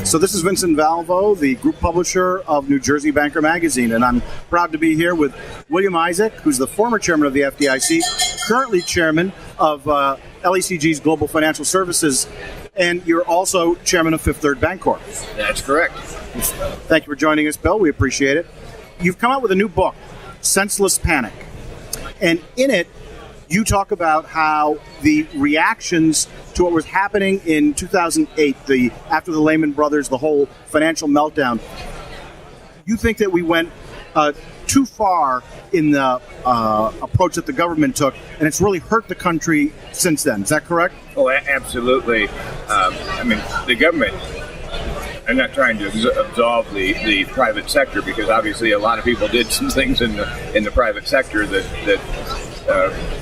So this is Vincent Valvo, the group publisher of New Jersey Banker Magazine, and I'm proud to be here with William Isaac, who's the former chairman of the FDIC, currently chairman of LECG's Global Financial Services, and you're also chairman of Fifth Third Bancorp. That's correct. Thank you for joining us, Bill. We appreciate it. You've come out with a new book, Senseless Panic, and in it, you talk about how the reactions to what was happening in 2008, after the Lehman Brothers, the whole financial meltdown, you think that we went too far in the approach that the government took, and it's really hurt the country since then. Is that correct? Oh, absolutely. The government, I'm not trying to absolve the private sector, because obviously a lot of people did some things in the private sector that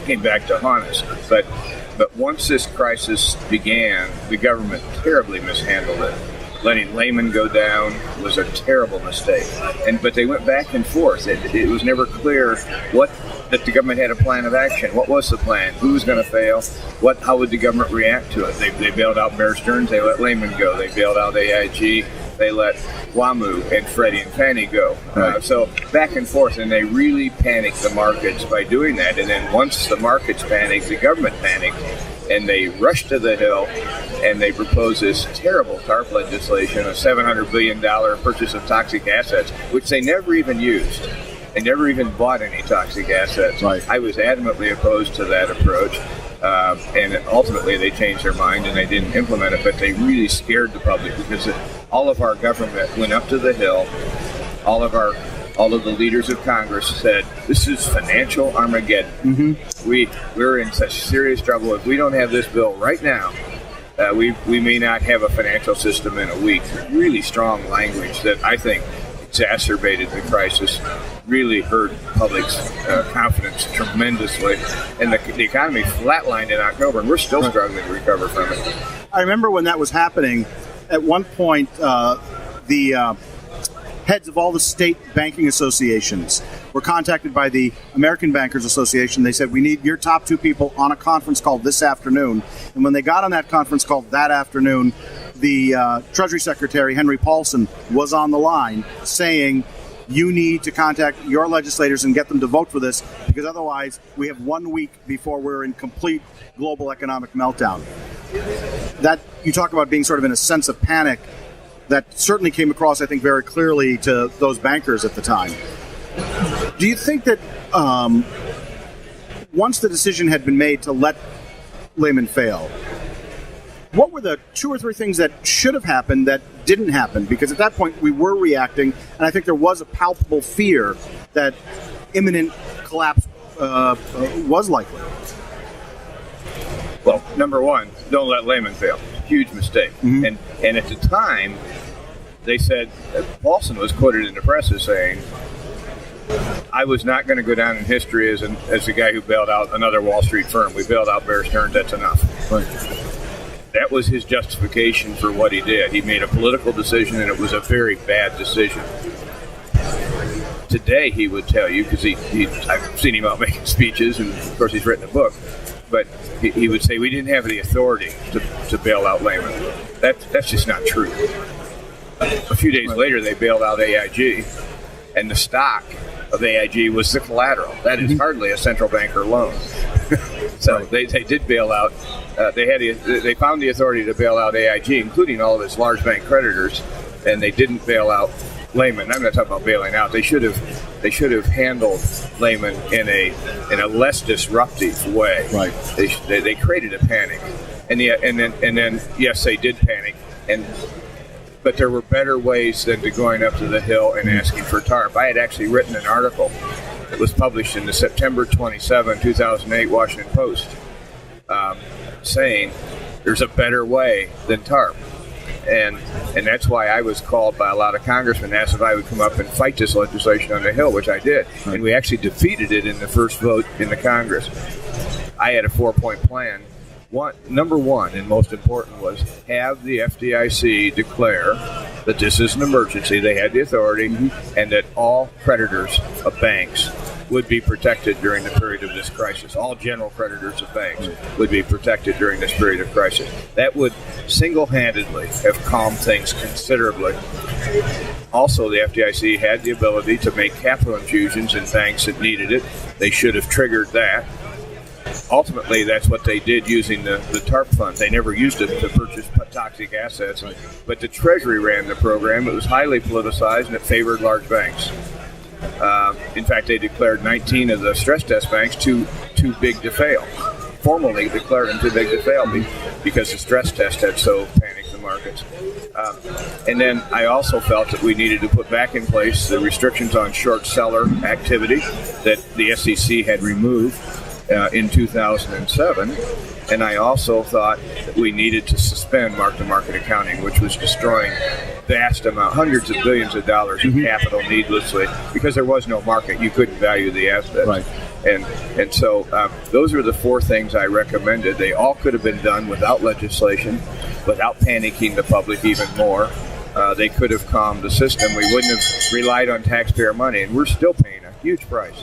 came back to haunt us. But once this crisis began, the government terribly mishandled it. Letting Lehman go down was a terrible mistake. But they went back and forth. It was never clear that the government had a plan of action. What was the plan? Who was going to fail? How would the government react to it? They bailed out Bear Stearns. They let Lehman go. They bailed out AIG. They let WAMU and Freddie and Fannie go. Right. So back and forth, and they really panicked the markets by doing that. And then once the markets panicked, the government panicked, and they rushed to the Hill, and they proposed this terrible TARP legislation, a $700 billion purchase of toxic assets, which they never even used. They never even bought any toxic assets. Right. I was adamantly opposed to that approach. And ultimately they changed their mind and they didn't implement it, but they really scared the public, because all of our government went up to the Hill. All of the leaders of Congress said, this is financial Armageddon. Mm-hmm. We're in such serious trouble. If we don't have this bill right now, we may not have a financial system in a week. Really strong language that I think exacerbated the crisis, really hurt public's confidence tremendously, and the economy flatlined in October, and we're still struggling to recover from it. I remember when that was happening, at one point, the heads of all the state banking associations were contacted by the American Bankers Association. They said, we need your top two people on a conference call this afternoon. And when they got on that conference call that afternoon, the Treasury Secretary, Henry Paulson, was on the line saying, you need to contact your legislators and get them to vote for this, because otherwise we have 1 week before we're in complete global economic meltdown. That you talk about being sort of in a sense of panic, that certainly came across, I think, very clearly to those bankers at the time. Do you think that once the decision had been made to let Lehman fail, what were the 2 or 3 things that should have happened that didn't happen? Because at that point we were reacting, and I think there was a palpable fear that imminent collapse was likely. Well, number one, don't let Lehman fail. Huge mistake. Mm-hmm. And at the time, they said, Paulson was quoted in the press as saying, I was not going to go down in history as the guy who bailed out another Wall Street firm. We bailed out Bear Stearns, that's enough. Right. That was his justification for what he did. He made a political decision, and it was a very bad decision. Today, he would tell you, because I've seen him out making speeches, and of course he's written a book, but he would say, we didn't have the authority to bail out Lehman. That's just not true. A few days later, they bailed out AIG, and the stock of AIG was the collateral. That is hardly a central banker loan. So they did bail out. They found the authority to bail out AIG, including all of its large bank creditors, and they didn't bail out Lehman. I'm not talking about bailing out. They should have handled Lehman in a less disruptive way. Right. They created a panic, and then yes, they did panic, but there were better ways than to going up to the Hill and asking for TARP. I had actually written an article that was published in the September 27, 2008 Washington Post, saying there's a better way than TARP. And that's why I was called by a lot of congressmen, asked if I would come up and fight this legislation on the Hill, which I did. Right. And we actually defeated it in the first vote in the Congress. I had a 4-point plan. Number one, and most important, was have the FDIC declare that this is an emergency. They had the authority, and that all creditors of banks would be protected during the period of this crisis. All general creditors of banks would be protected during this period of crisis. That would single-handedly have calmed things considerably. Also, the FDIC had the ability to make capital infusions in banks that needed it. They should have triggered that. Ultimately, that's what they did using the TARP fund. They never used it to purchase toxic assets, but the Treasury ran the program. It was highly politicized, and it favored large banks. In fact, they declared 19 of the stress test banks too big to fail. Formally declared them too big to fail because the stress test had so panicked the markets. And then I also felt that we needed to put back in place the restrictions on short seller activity that the SEC had removed in 2007, and I also thought that we needed to suspend mark-to-market accounting, which was destroying hundreds of billions of dollars in capital needlessly because there was no market. You couldn't value the assets. Right. And so those are the four things I recommended. They all could have been done without legislation, without panicking the public even more. They could have calmed the system. We wouldn't have relied on taxpayer money, and we're still paying a huge price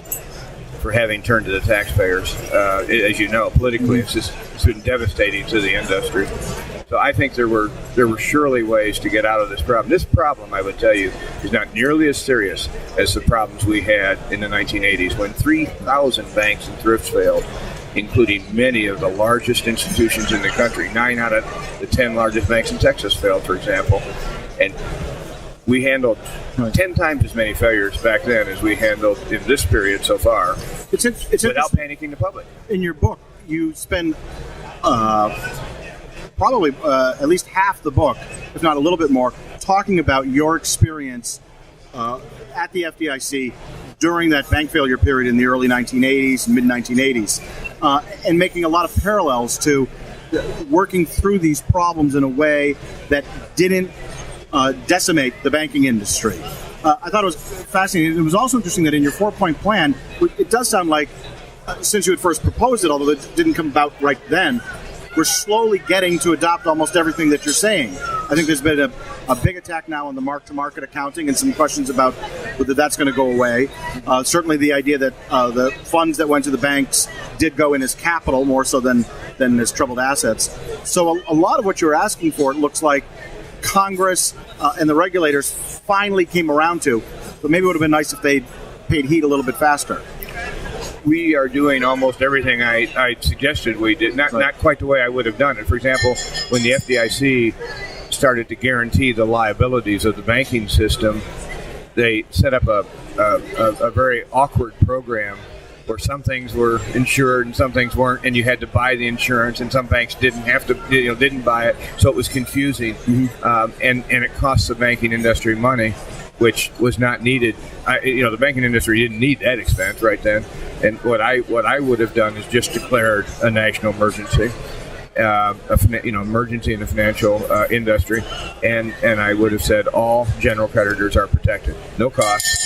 for having turned to the taxpayers. As you know, politically, it's been devastating to the industry. So I think there were surely ways to get out of this problem. This problem, I would tell you, is not nearly as serious as the problems we had in the 1980s when 3,000 banks and thrifts failed, including many of the largest institutions in the country. 9 out of the 10 largest banks in Texas failed, for example. And we handled 10 times as many failures back then as we handled in this period so far, it's without panicking the public. In your book, you spend probably at least half the book, if not a little bit more, talking about your experience at the FDIC during that bank failure period in the early 1980s, mid-1980s, and making a lot of parallels to working through these problems in a way that didn't decimate the banking industry. I thought it was fascinating. It was also interesting that in your 4-point plan, it does sound like, since you had first proposed it, although it didn't come about right then, we're slowly getting to adopt almost everything that you're saying. I think there's been a big attack now on the mark-to-market accounting and some questions about whether that's going to go away. Certainly the idea that the funds that went to the banks did go in as capital more so than as troubled assets. So a lot of what you're asking for, it looks like, Congress and the regulators finally came around to, but maybe it would have been nice if they'd paid heed a little bit faster. We are doing almost everything I suggested we did, not quite the way I would have done it. For example, when the FDIC started to guarantee the liabilities of the banking system, they set up a very awkward program where some things were insured and some things weren't, and you had to buy the insurance, and some banks didn't buy it, so it was confusing, and it cost the banking industry money, which was not needed. The banking industry didn't need that expense right then, and what I would have done is just declared a national emergency, emergency in the financial industry, and I would have said all general creditors are protected, no cost.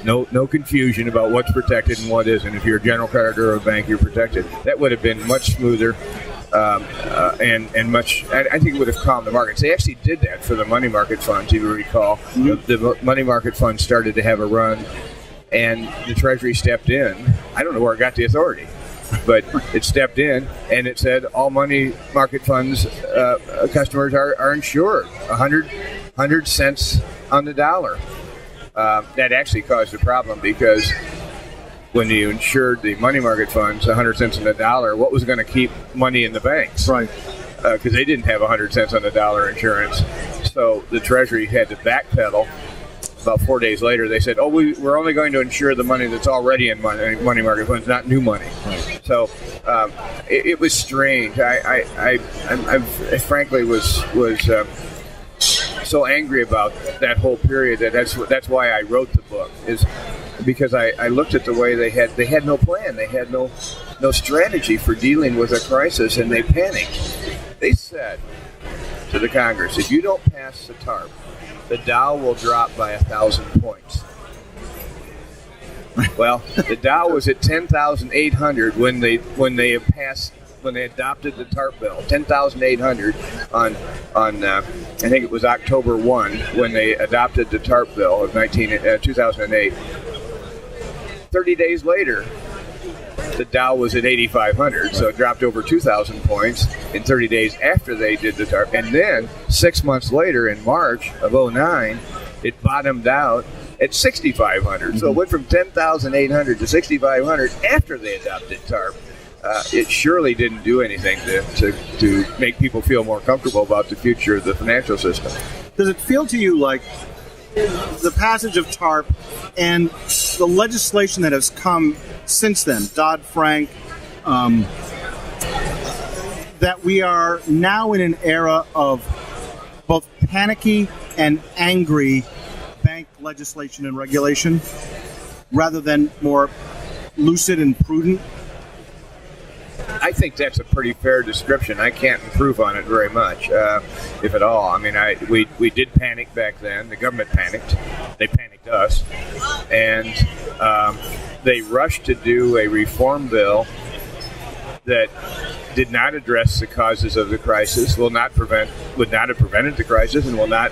No confusion about what's protected and what isn't. If you're a general creditor of a bank, you're protected. That would have been much smoother and much. I think it would have calmed the markets. They actually did that for the money market funds. If you recall, the money market funds started to have a run, and the Treasury stepped in. I don't know where it got the authority, but it stepped in and it said all money market funds customers are insured 100 cents on the dollar. That actually caused a problem because when you insured the money market funds 100 cents on the dollar, what was going to keep money in the banks? Right. Because they didn't have 100 cents on the dollar insurance. So the Treasury had to backpedal. About 4 days later, they said, we're only going to insure the money that's already in money market funds, not new money. Right. So it was strange. I frankly was so angry about that whole period that's why I wrote the book, is because I looked at the way they had no plan, they had no strategy for dealing with a crisis, and they panicked. They said to the Congress, if you don't pass the TARP, the Dow will drop by 1,000 points. Well, the Dow was at 10,800 when they adopted the TARP bill, 10,800 on I think it was October 1 when they adopted the TARP bill of 2008. 30 days later, the Dow was at 8,500, so it dropped over 2,000 points in 30 days after they did the TARP. And then 6 months later, in March of 2009, it bottomed out at 6,500. So it went from 10,800 to 6,500 after they adopted TARP. It surely didn't do anything to make people feel more comfortable about the future of the financial system. Does it feel to you like the passage of TARP and the legislation that has come since then, Dodd-Frank, that we are now in an era of both panicky and angry bank legislation and regulation rather than more lucid and prudent? I think that's a pretty fair description. I can't improve on it very much, if at all. I mean, we did panic back then. The government panicked. They panicked us. And they rushed to do a reform bill that did not address the causes of the crisis, would not have prevented the crisis, and will not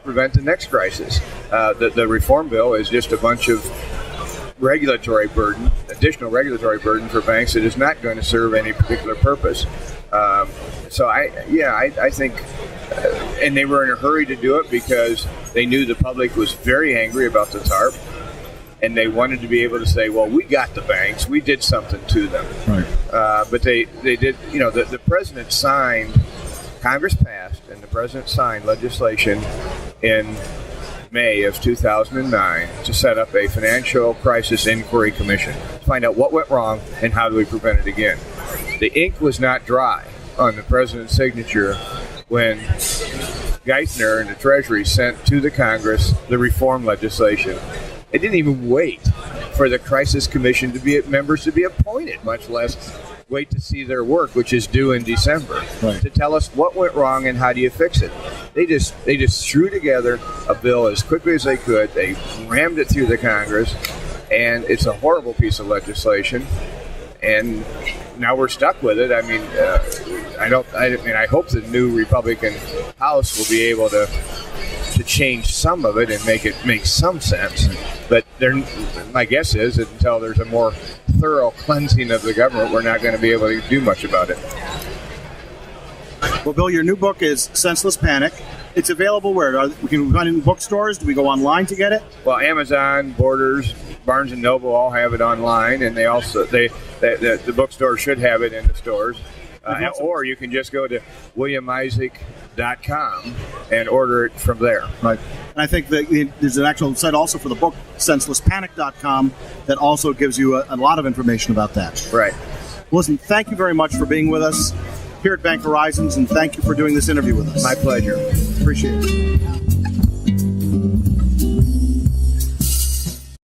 prevent the next crisis. The reform bill is just a bunch of additional regulatory burden for banks that is not going to serve any particular purpose. So I think, and they were in a hurry to do it because they knew the public was very angry about the TARP, and they wanted to be able to say, well, we got the banks, we did something to them. Right. But they did, the president signed, Congress passed, and the president signed legislation in May of 2009 to set up a financial crisis inquiry commission to find out what went wrong and how do we prevent it again. The ink was not dry on the president's signature when Geithner and the Treasury sent to the Congress the reform legislation. They didn't even wait for the crisis commission members to be appointed, much less wait to see their work, which is due in December, to tell us what went wrong and how do you fix it. They just threw together a bill as quickly as they could. They rammed it through the Congress, and it's a horrible piece of legislation. And now we're stuck with it. I mean, I hope the new Republican House will be able to change some of it and make it make some sense. But my guess is that until there's a more thorough cleansing of the government, we're not going to be able to do much about it. Well, Bill, your new book is Senseless Panic. It's available where? We can find it in bookstores. Do we go online to get it? Well, Amazon, Borders, Barnes & Noble all have it online, and the bookstore should have it in the stores. Or you can just go to williamisaac.com and order it from there. Right. And I think that there's an actual site also for the book, senselesspanic.com, that also gives you a lot of information about that. Right. Listen, thank you very much for being with us here at Bank Horizons, and thank you for doing this interview with us. My pleasure. Appreciate it.